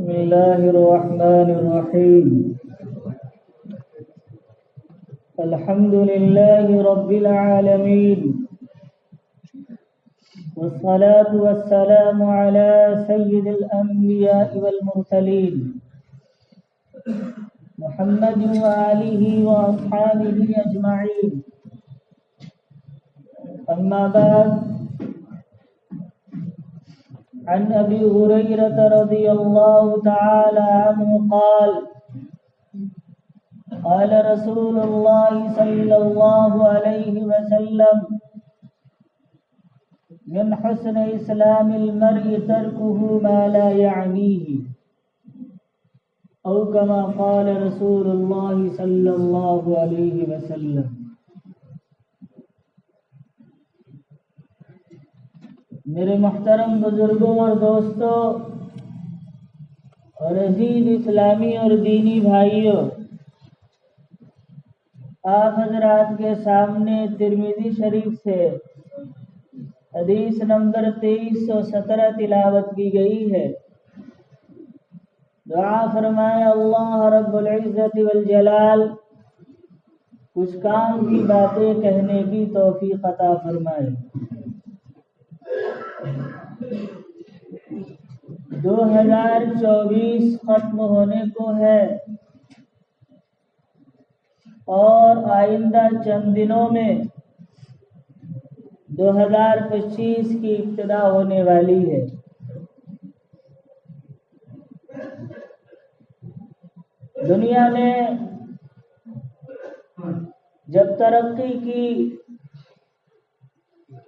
بسم الله الرحمن الرحيم. الحمد لله رب العالمين، والصلاة والسلام على سيد الأنبياء والمرسلين محمد وآله وأصحابه أجمعين. أما بعد، عن أبي هريرة رضي الله تعالى عنه قال: قال رسول الله صلى الله عليه وسلم: من حسن إسلام المرء تركه ما لا يعنيه، أو كما قال رسول الله صلى الله عليه وسلم. میرے محترم بزرگوں اور دوستوں اور عزیز اسلامی اور دینی بھائیوں، آپ حضرات کے سامنے ترمذی شریف سے حدیث نمبر 2317 تلاوت کی گئی ہے. دعا فرمائے اللہ رب العزت والجلال کچھ کام کی باتیں کہنے کی توفیق عطا فرمائے. 2024 ختم ہونے کو ہے اور آئندہ چند دنوں میں 2025 کی ابتدا ہونے والی ہے. دنیا نے جب ترقی کی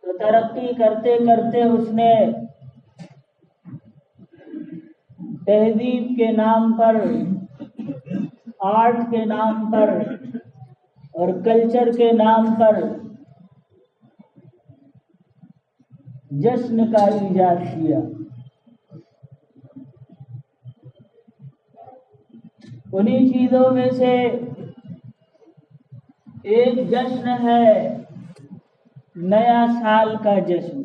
تو ترقی کرتے کرتے اس نے تہذیب کے نام پر، آرٹ کے نام پر اور کلچر کے نام پر جشن کا ایجاد کیا. انہی چیزوں میں سے ایک جشن ہے نیا سال کا جشن.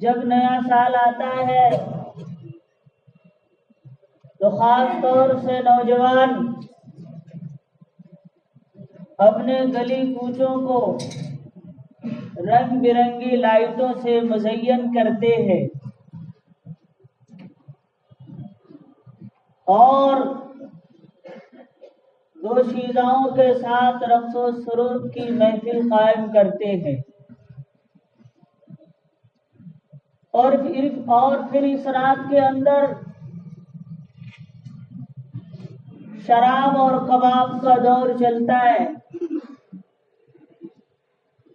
جب نیا سال آتا ہے تو خاص طور سے نوجوان اپنے گلی کوچوں کو رنگ برنگی لائٹوں سے مزین کرتے ہیں اور دوشیزاؤں کے ساتھ رقص و سرود کی محفل قائم کرتے ہیں اور پھر اس رات کے اندر شراب اور کباب کا دور چلتا ہے.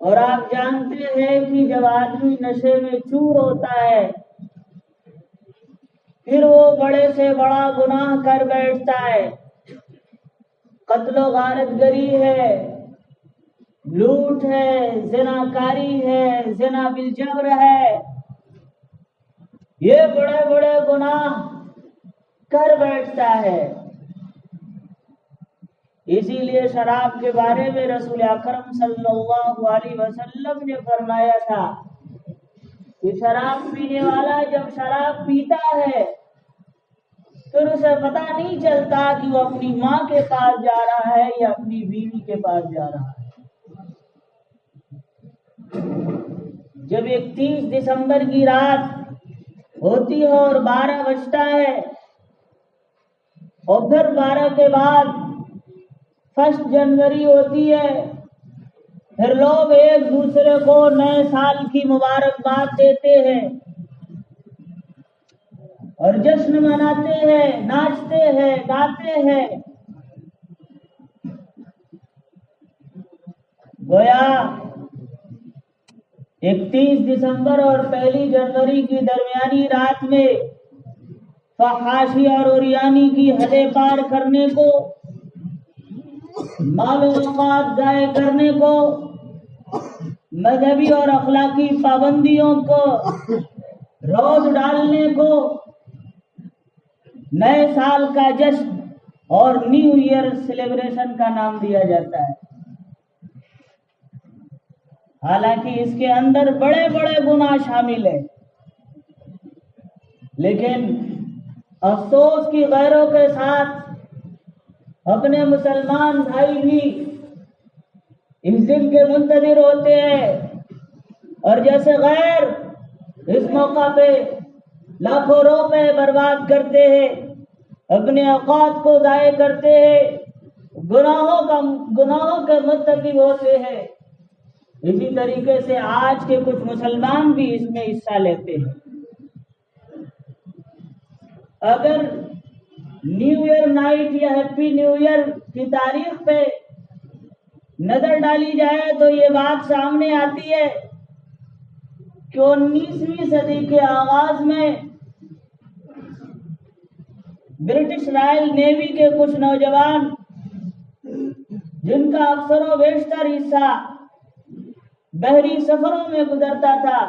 اور آپ جانتے ہیں کہ جب آدمی نشے میں چور ہوتا ہے پھر وہ بڑے سے بڑا گناہ کر بیٹھتا ہے. قتل و غارت گری ہے، لوٹ ہے، زناکاری ہے، زنا بالجبر ہے، یہ بڑے بڑے گناہ کر بیٹھتا ہے. اسی لیے شراب کے بارے میں رسول اکرم صلی اللہ علیہ وسلم نے فرمایا تھا کہ شراب پینے والا جب شراب پیتا ہے پھر اسے پتہ نہیں چلتا کہ وہ اپنی ماں کے پاس جا رہا ہے یا اپنی بیوی کے پاس جا رہا ہے. جب 31 دسمبر کی رات ہوتی ہے اور 12 بجتا ہے اور پھر 12 کے بعد 1 جنوری ہوتی ہے، پھر لوگ ایک دوسرے کو نئے سال کی مبارکباد دیتے ہیں اور جشن مناتے ہیں، ناچتے ہیں، گاتے ہیں. گویا 31 دسمبر اور 1 جنوری کی درمیانی رات میں فحاشی اور عریانی کی حدیں پار کرنے کو، مال و اوقات ضائع کرنے کو، مذہبی اور اخلاقی پابندیوں کو روز ڈالنے کو نئے سال کا جشن اور نیو ایئر سیلیبریشن کا نام دیا جاتا ہے. حالانکہ اس کے اندر بڑے بڑے گناہ شامل ہیں. لیکن افسوس کی غیروں کے ساتھ اپنے مسلمان بھائی بھی اس دن کے منتظر ہوتے ہیں، اور جیسے غیر اس موقع پہ لاکھوں روپے برباد کرتے ہیں، اپنے اوقات کو ضائع کرتے ہیں، گناہوں کے مرتکب ہوتے ہیں، اسی طریقے سے آج کے کچھ مسلمان بھی اس میں حصہ لیتے ہیں۔ اگر نیو ایئر نائٹ یا ہیپی نیو ایئر کی تاریخ پہ نظر ڈالی جائے تو یہ بات سامنے آتی ہے کہ 19ویں صدی کے آغاز میں برٹش رائل نیوی کے کچھ نوجوان، جن کا اکثر و بیشتر حصہ بحری سفروں میں گزرتا تھا،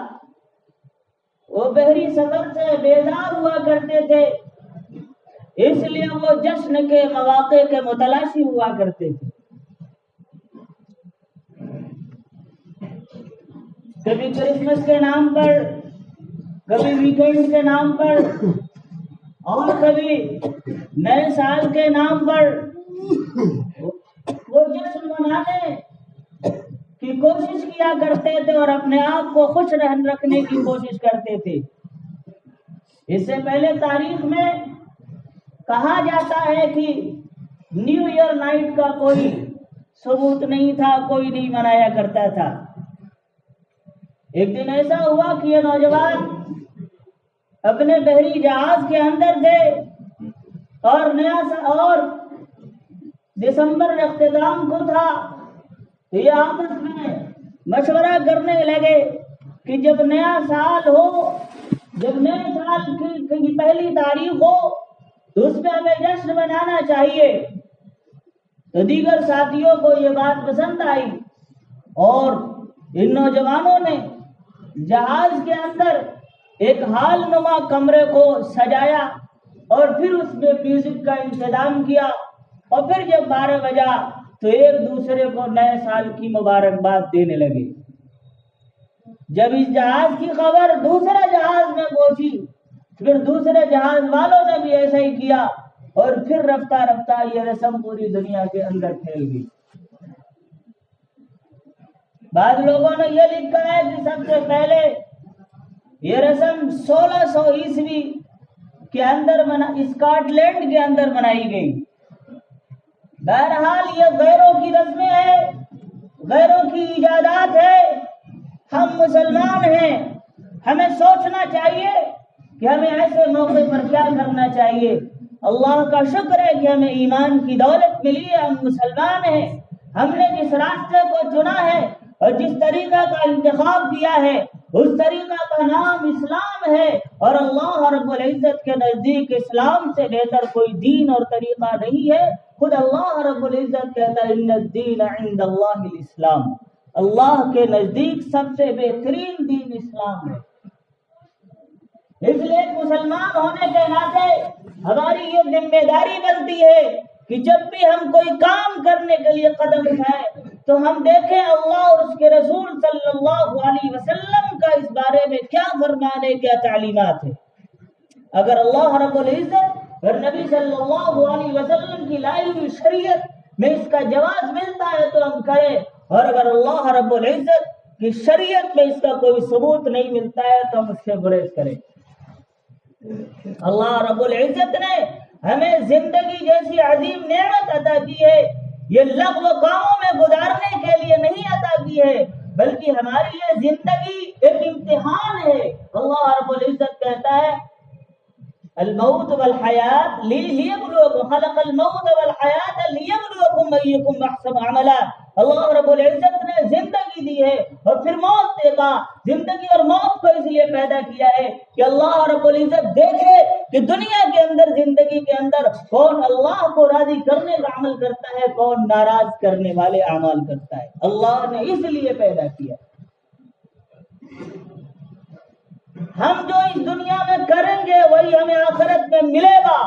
وہ بحری سفر سے بیزار ہوا کرتے تھے، اس لیے وہ جشن کے مواقع کے متلاشی ہوا کرتے تھے۔ کبھی کرسمس کے نام پر، کبھی ویکینڈ کے نام پر، اور کبھی نئے سال کے نام پر وہ جشن منانے کی کوشش کیا کرتے تھے اور اپنے آپ کو خوش رکھنے کی کوشش کرتے تھے۔ اس سے پہلے تاریخ میں کہا جاتا ہے کہ نیو ایئر نائٹ کا کوئی ثبوت نہیں تھا، کوئی نہیں منایا کرتا تھا۔ ایک دن ایسا ہوا کہ یہ نوجوان اپنے بحری جہاز کے اندر تھے اور دسمبر اختتام کو تھا، تو یہ آپس میں مشورہ کرنے لگے کہ جب نیا سال ہو، جب نئے سال کی پہلی تاریخ ہو تو اس میں ہمیں جشن منانا چاہیے۔ تو دیگر ساتھیوں کو یہ بات پسند آئی اور ان نوجوانوں نے جہاز کے اندر ایک ہال نما کمرے کو سجایا اور پھر اس میں میوزک کا انتظام کیا، اور پھر جب 12 بجا تو ایک دوسرے کو نئے سال کی مبارکباد دینے لگے۔ جب اس جہاز کی خبر دوسرے جہاز میں پہنچی، پھر دوسرے جہاز والوں نے بھی ایسا ہی کیا، اور پھر رفتہ رفتہ یہ رسم پوری دنیا کے اندر پھیل گئی۔ بعض لوگوں نے یہ لکھا ہے کہ سب سے پہلے یہ رسم 1600 عیسوی کے اندر اسکاٹ لینڈ کے اندر منائی گئی۔ بہرحال یہ غیروں کی رسمیں ہیں، غیروں کی ایجادات ہے۔ ہم مسلمان ہیں، ہمیں سوچنا چاہیے کہ ہمیں ایسے موقع پر کیا کرنا چاہیے۔ اللہ کا شکر ہے کہ ہمیں ایمان کی دولت ملی ہے، ہم مسلمان ہیں، ہم نے جس راستے کو چنا ہے اور جس طریقہ کا انتخاب کیا ہے اس طریقہ کا نام اسلام ہے، اور اللہ رب العزت کے نزدیک اسلام سے بہتر کوئی دین اور طریقہ نہیں ہے۔ خود اللہ رب العزت کہتا ہے ان الدین عند اللہ الاسلام، اللہ کے نزدیک سب سے بہترین دین اسلام ہے۔ اس لیے مسلمان ہونے کے ناطے ہماری یہ ذمہ داری بنتی ہے کہ جب بھی ہم کوئی کام کرنے کے لیے قدم اٹھائیں تو ہم دیکھیں اللہ اور اس کے رسول صلی اللہ علیہ وسلم کا اس بارے میں کیا فرمان ہے، کیا تعلیمات ہے۔ اگر اللہ رب العزت اور نبی صلی اللہ علیہ وسلم کی لائی ہوئی شریعت میں اس کا جواز ملتا ہے تو ہم کریں، اور اگر اللہ رب العزت کی شریعت میں اس کا کوئی ثبوت نہیں ملتا ہے تو ہم اس سے گریز کریں۔ اللہ رب العزت نے ہمیں زندگی جیسی عظیم نعمت عطا کی ہے، یہ لغو کاموں میں گزارنے کے لیے نہیں عطا کی ہے، بلکہ ہماری یہ زندگی ایک امتحان ہے۔ اللہ رب العزت کہتا ہے الموت والحیات لیبلوکم، خلق الموت والحیات لیبلوکم ایکم احسن عملا۔ اللہ رب العزت نے زندگی دی ہے اور پھر موت دیگا۔ زندگی اور موت کو اس لیے پیدا کیا ہے کہ اللہ رب العزت دیکھے کہ دنیا کے اندر، زندگی کے اندر کون اللہ کو راضی کرنے کا عمل کرتا ہے، کون ناراض کرنے والے اعمال کرتا ہے۔ اللہ نے اس لیے پیدا کیا۔ ہم جو اس دنیا میں کریں گے وہی ہمیں آخرت میں ملے گا۔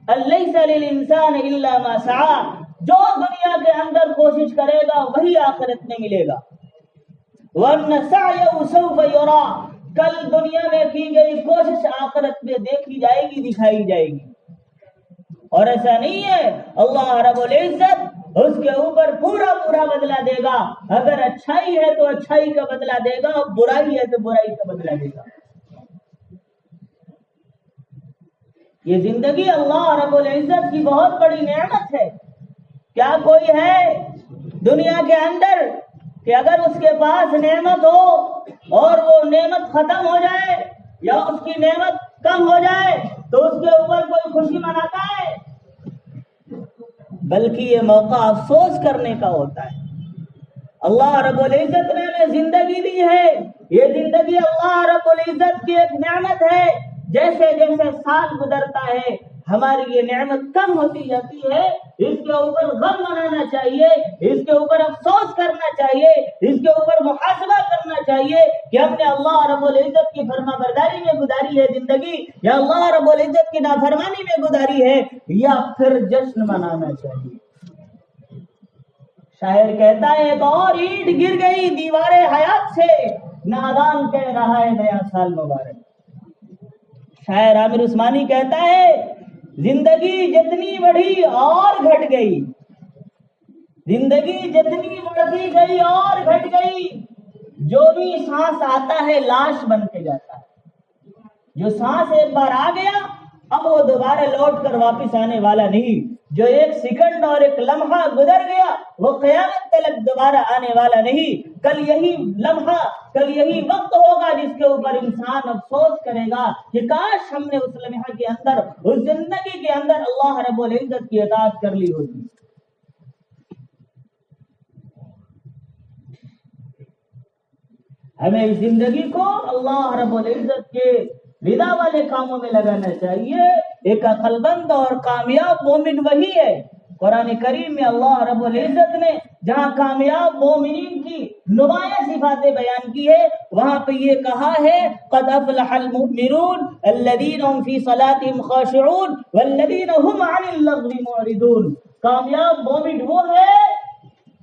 الیس للانسان الا ما سعی، جو دنیا کے اندر کوشش کرے گا وہی آخرت میں ملے گا۔ وَأَنَّ سَعْيَهُ سَوْفَ يُرَىٰ، کل دنیا میں کی گئی کوشش آخرت میں دیکھی جائے گی، دکھائی جائے گی. اور ایسا نہیں ہے، اللہ رب العزت اس کے اوپر پورا بدلہ دے گا. اگر اچھائی ہے تو اچھائی کا بدلہ دے گا، اور برائی ہے تو برائی کا بدلہ دے گا. یہ زندگی اللہ رب العزت کی بہت بڑی نعمت ہے. کیا کوئی ہے دنیا کے اندر کہ اگر اس کے پاس نعمت ہو اور وہ نعمت ختم ہو جائے یا اس کی نعمت کم ہو جائے تو اس کے اوپر کوئی خوشی مناتا ہے؟ بلکہ یہ موقع افسوس کرنے کا ہوتا ہے. اللہ رب العزت نے ہمیں زندگی دی ہے، یہ زندگی اللہ رب العزت کی ایک نعمت ہے. جیسے جیسے سال گزرتا ہے ہماری یہ نعمت کم ہوتی جاتی ہے. اس کے اوپر غم منانا چاہیے، اس کے اوپر افسوس کرنا چاہیے، اس کے اوپر محاسبہ کرنا چاہیے کہ ہم نے اللہ رب العزت کی فرما برداری میں گزاری ہے زندگی، یا اللہ رب العزت کی نافرمانی میں گزاری ہے، یا پھر جشن منانا چاہیے. شاعر کہتا ہے ایک اور اینٹ گر گئی دیوار حیات سے، نادان کہہ رہا ہے نیا سال مبارک. شاعر عامر عثمانی کہتا ہے زندگی جتنی بڑھی اور گھٹ گئی، زندگی جتنی بڑھتی گئی اور گھٹ گئی. جو بھی سانس آتا ہے لاش بن کے جاتا ہے. جو سانس ایک بار آ گیا اب وہ دوبارہ لوٹ کر واپس آنے والا نہیں. جو ایک سیکنڈ اور ایک لمحہ گزر گیا وہ قیامت تک دوبارہ آنے والا نہیں. کل یہی لمحہ، کل یہی وقت ہوگا جس کے اوپر انسان افسوس کرے گا کہ کاش ہم نے اس لمحہ کے اندر، اس زندگی کے اندر اللہ رب العزت کی اطاعت کر لی ہوتی. ہمیں اس زندگی کو اللہ رب العزت کے رضا والے کاموں میں لگانا چاہیے. ایک عقل مند اور کامیاب مومن وہی ہے. قرآن کریم میں اللہ رب العزت نے جہاں کامیاب مومنین کی نمایاں صفاتیں بیان کی ہے وہاں پہ یہ کہا ہے قد افلح المؤمنون الذین هم فی صلاتهم خاشعون والذین هم عن اللغو معرضون. کامیاب مومن وہ ہے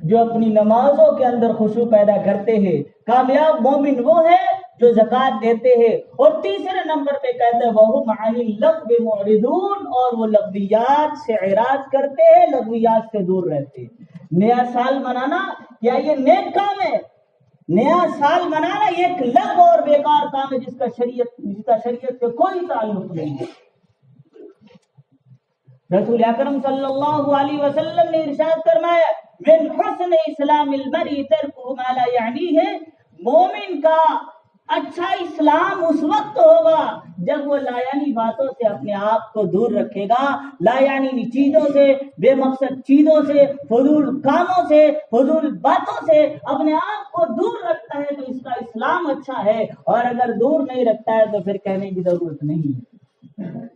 جو اپنی نمازوں کے اندر خشوع پیدا کرتے ہیں. کامیاب مومن وہ ہے جو زکوٰۃ دیتے ہیں. اور تیسرے نمبر پہ کہتے ہیں وَهُمْ عَنِ اللَّغْوِ مُعْرِضُونَ، اور وہ لغویات سے اعراض کرتے ہیں، لغویات سے دور رہتے ہیں. نیا سال منانا کیا یہ نیک کام ہے؟ نیا سال منانا یہ ایک لغو اور بیکار کام ہے جس کا شریعت سے کوئی تعلق نہیں ہے. رسول اکرم صلی اللہ علیہ وسلم نے ارشاد فرمایا من حسن اسلام المرء ترکہ ما لا یعنیہ، مومن کا اچھا اسلام اس وقت ہوگا جب وہ لایانی باتوں سے اپنے آپ کو دور رکھے گا. لایانی چیزوں سے، بے مقصد چیزوں سے، فضول کاموں سے، فضول باتوں سے اپنے آپ کو دور رکھتا ہے تو اس کا اسلام اچھا ہے. اور اگر دور نہیں رکھتا ہے تو پھر کہنے کی ضرورت نہیں ہے.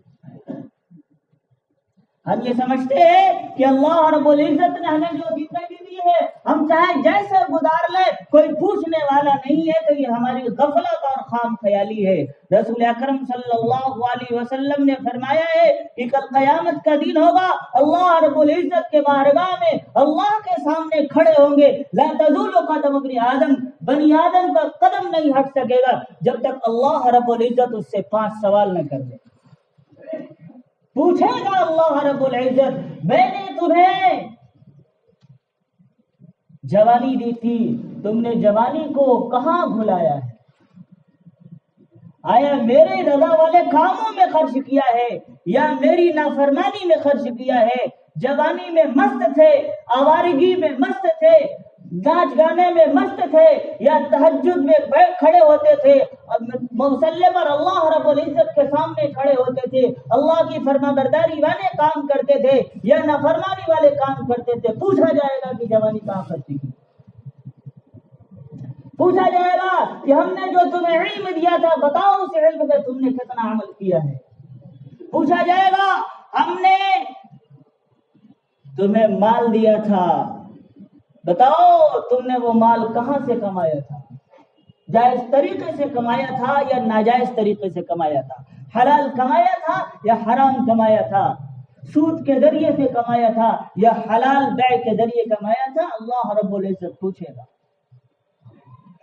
ہم یہ سمجھتے ہیں کہ اللہ رب العزت نے ہمیں جو زندگی دی ہے ہم چاہے جیسے گزار لیں، کوئی پوچھنے والا نہیں ہے، تو یہ ہماری غفلت اور خام خیالی ہے. رسول اکرم صلی اللہ علیہ وسلم نے فرمایا ہے کہ کل قیامت کا دن ہوگا، اللہ رب العزت کے بارگاہ میں اللہ کے سامنے کھڑے ہوں گے. لا تزول قدم ابن آدم، بنی آدم کا قدم نہیں ہٹ سکے گا جب تک اللہ رب العزت اس سے 5 سوال نہ کر لے. پوچھے گا اللہ رب العزت میں نے تمہیں جوانی دی تھی، تم نے جوانی کو کہاں بھلایا ہے؟ آیا میرے رضا والے کاموں میں خرچ کیا ہے یا میری نافرمانی میں خرچ کیا ہے؟ جوانی میں مست تھے، آوارگی میں مست تھے، ناچ گانے میں مست تھے، یا تہجد میں کھڑے ہوتے تھے، مصلی پر اللہ رب العزت کے سامنے کھڑے ہوتے تھے، اللہ کی فرما برداری والے کام کرتے تھے یا نافرمانی والے کام کرتے تھے. پوچھا جائے گا کہ جوانی کہاں خرچ کی. پوچھا جائے گا کہ ہم نے جو تمہیں علم دیا تھا بتاؤ اس علم پہ تم نے کتنا عمل کیا ہے. پوچھا جائے گا ہم نے تمہیں مال دیا تھا بتاؤ تم نے وہ مال کہاں سے کمایا تھا؟ جائز طریقے سے کمایا تھا یا ناجائز طریقے سے کمایا تھا؟ حلال کمایا تھا یا حرام کمایا تھا؟ سود کے ذریعے سے کمایا تھا یا حلال بیع کے ذریعے کمایا تھا؟ اللہ رب العزت پوچھے گا.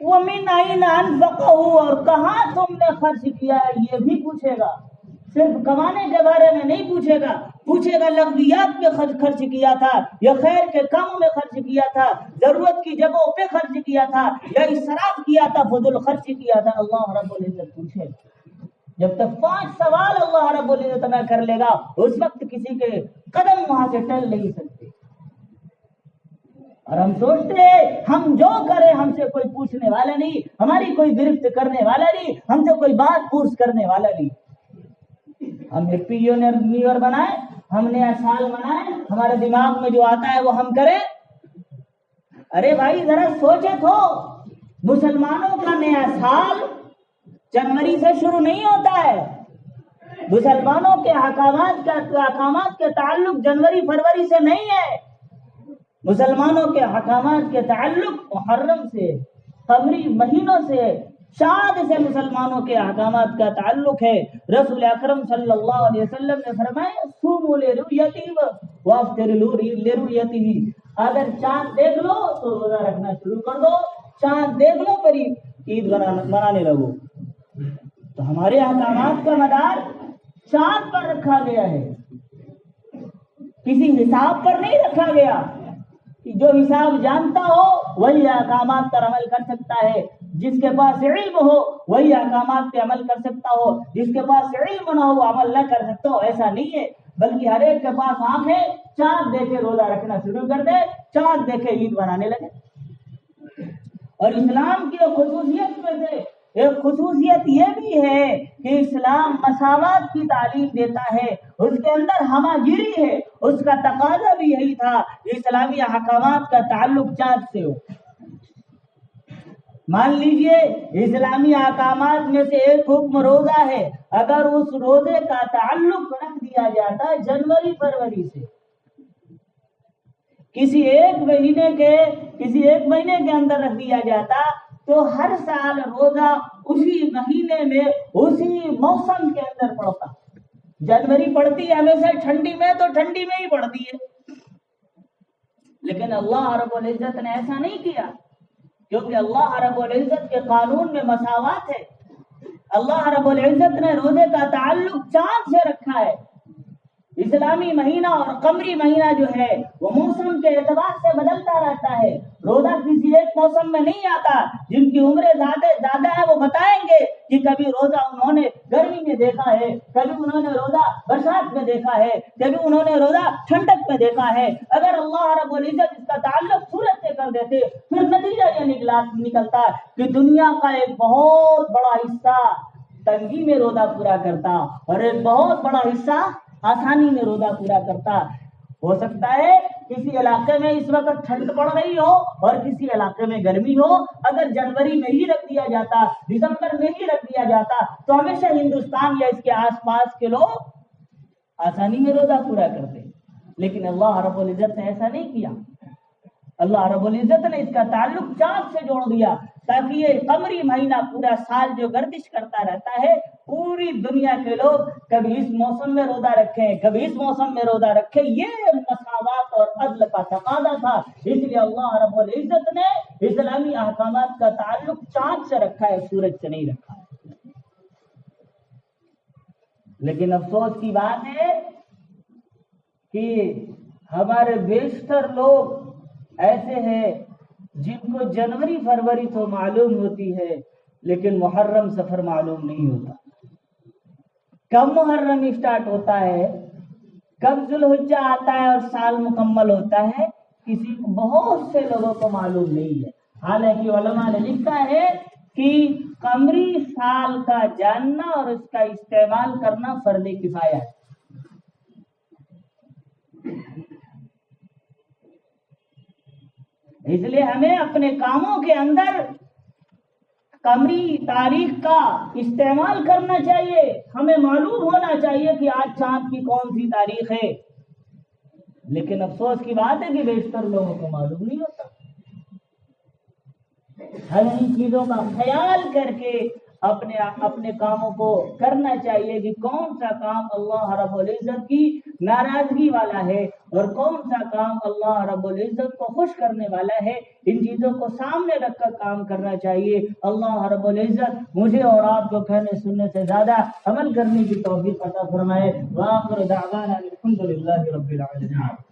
وَمِنْ أَيْنَ أَنْفَقَهُ، اور کہاں تم نے خرچ کیا ہے یہ بھی پوچھے گا. صرف کمانے کے بارے میں نہیں پوچھے گا، پوچھے گا لغویات پہ خرچ کیا تھا یا خیر کے کاموں میں خرچ کیا تھا، ضرورت کی جگہوں پہ خرچ کیا تھا یا اسراف کیا تھا، فضول خرچ کیا تھا. اللہ رب العزت پوچھے. جب تک 5 سوال اللہ رب العزت نہ کر لے گا اس وقت کسی کے قدم وہاں سے ٹل نہیں سکتے. اور ہم سوچتے ہیں ہم جو کریں ہم سے کوئی پوچھنے والا نہیں، ہماری کوئی گرفت کرنے والا نہیں، ہم سے کوئی بات پوچھ کرنے والا نہیں. ہم ایک پیونیر بنائیں، ہم نیا سال منائیں، ہمارے دماغ میں جو آتا ہے وہ ہم کریں. ارے بھائی ذرا سوچے تو، مسلمانوں کا نیا سال جنوری سے شروع نہیں ہوتا ہے. مسلمانوں کے احکامات کے تعلق جنوری فروری سے نہیں ہے. مسلمانوں کے احکامات کے تعلق محرم سے، قمری مہینوں سے، چاند سے مسلمانوں کے احکامات کا تعلق ہے. رسول اکرم صلی اللہ علیہ وسلم نے فرمایا صوموا لرؤیتہ وافطروا لرؤیتہ. اگر چاند دیکھ لو تو روزہ رکھنا شروع کر دو، چاند دیکھ لو پھر عید منانے لگو. تو ہمارے احکامات کا مدار چاند پر رکھا گیا ہے، کسی حساب پر نہیں رکھا گیا. جو حساب جانتا ہو وہی احکامات پر عمل کر سکتا ہے، جس کے پاس علم ہو وہی احکامات پہ عمل کر سکتا ہو، جس کے پاس علم نہ ہو عمل نہ کر سکتا ہو. ایسا نہیں ہے، بلکہ ہر ایک کے پاس آنکھ ہے، چاند دیکھے روزہ رکھنا شروع کر دے، چاند دیکھے عید منانے لگے. اور اسلام کی خصوصیت میں سے ایک خصوصیت یہ بھی ہے کہ اسلام مساوات کی تعلیم دیتا ہے، اس کے اندر ہمہ گیری ہے. اس کا تقاضا بھی یہی تھا کہ اسلامی احکامات کا تعلق چاند سے ہو. مان لیجئے اسلامی احکامات میں سے ایک حکم روزہ ہے، اگر اس روزے کا تعلق رکھ دیا جاتا ہے جنوری فروری سے، کسی ایک مہینے کے اندر رکھ دیا جاتا تو ہر سال روزہ اسی مہینے میں اسی موسم کے اندر پڑتا. جنوری پڑتی ہے ہمیشہ ٹھنڈی میں تو ٹھنڈی میں ہی پڑتی ہے، لیکن اللہ رب العزت نے ایسا نہیں کیا، کیونکہ اللہ رب العزت کے قانون میں مساوات ہے. اللہ رب العزت نے روزے کا تعلق چاند سے رکھا ہے. اسلامی مہینہ اور قمری مہینہ جو ہے وہ موسم کے اعتبار سے بدلتا رہتا ہے. روزہ کسی ایک موسم میں نہیں آتا. جن کی عمریں زیادہ ہے وہ بتائیں گے کہ کبھی روزہ انہوں نے گرمی میں دیکھا ہے، کبھی انہوں نے روزہ برسات میں دیکھا ہے، کبھی انہوں نے روزہ ٹھنڈک میں دیکھا ہے. اگر اللہ رب العزت اس کا تعلق سورج سے کر دیتے پھر نتیجہ یہ نکلتا کہ دنیا کا ایک بہت بڑا حصہ تنگی میں روزہ پورا کرتا اور ایک بہت بڑا حصہ آسانی میں روزہ پورا کرتا. ہو سکتا ہے کسی علاقے میں اس وقت ٹھنڈ پڑ رہی ہو اور کسی علاقے میں گرمی ہو. اگر جنوری میں ہی رکھ دیا جاتا، دسمبر میں ہی رکھ دیا جاتا تو ہمیشہ ہندوستان یا اس کے آس پاس کے لوگ آسانی میں روزہ پورا کرتے. لیکن اللہ رب العزت نے ایسا نہیں کیا. اللہ رب العزت نے اس کا تعلق چاند سے جوڑ دیا تاکہ یہ قمری مہینہ پورا سال جو گردش کرتا رہتا ہے پوری دنیا کے لوگ کبھی اس موسم میں روزہ رکھیں کبھی اس موسم میں روزہ رکھیں. یہ مساوات اور عدل کا تقاضا تھا، اس لیے اللہ رب العزت نے اسلامی احکامات کا تعلق چاند سے رکھا ہے، سورج سے نہیں رکھا ہے. لیکن افسوس کی بات ہے کہ ہمارے بیشتر لوگ ایسے ہیں جن کو جنوری فروری تو معلوم ہوتی ہے لیکن محرم سفر معلوم نہیں ہوتا. کب محرم اسٹارٹ ہوتا ہے، کب ذوالحجہ آتا ہے اور سال مکمل ہوتا ہے، کسی کو بہت سے لوگوں کو معلوم نہیں ہے. حالانکہ علماء نے لکھا ہے کہ قمری سال کا جاننا اور اس کا استعمال کرنا فرض کفایہ ہے. اس لیے ہمیں اپنے کاموں کے اندر قمری تاریخ کا استعمال کرنا چاہیے. ہمیں معلوم ہونا چاہیے کہ آج چاند کی کون سی تاریخ ہے. لیکن افسوس کی بات ہے کہ بیشتر لوگوں کو معلوم نہیں ہوتا. ہم ان چیزوں کا خیال کر کے اپنے کاموں کو کرنا چاہیے کہ کون سا کام اللہ رب العزت کی ناراضگی والا ہے اور کون سا کام اللہ رب العزت کو خوش کرنے والا ہے. ان چیزوں کو سامنے رکھ کر کام کرنا چاہیے. اللہ رب العزت مجھے اور آپ کو کہنے سننے سے زیادہ عمل کرنے کی توفیق عطا فرمائے. وآخر دعوانا الحمد للہ رب العالمین.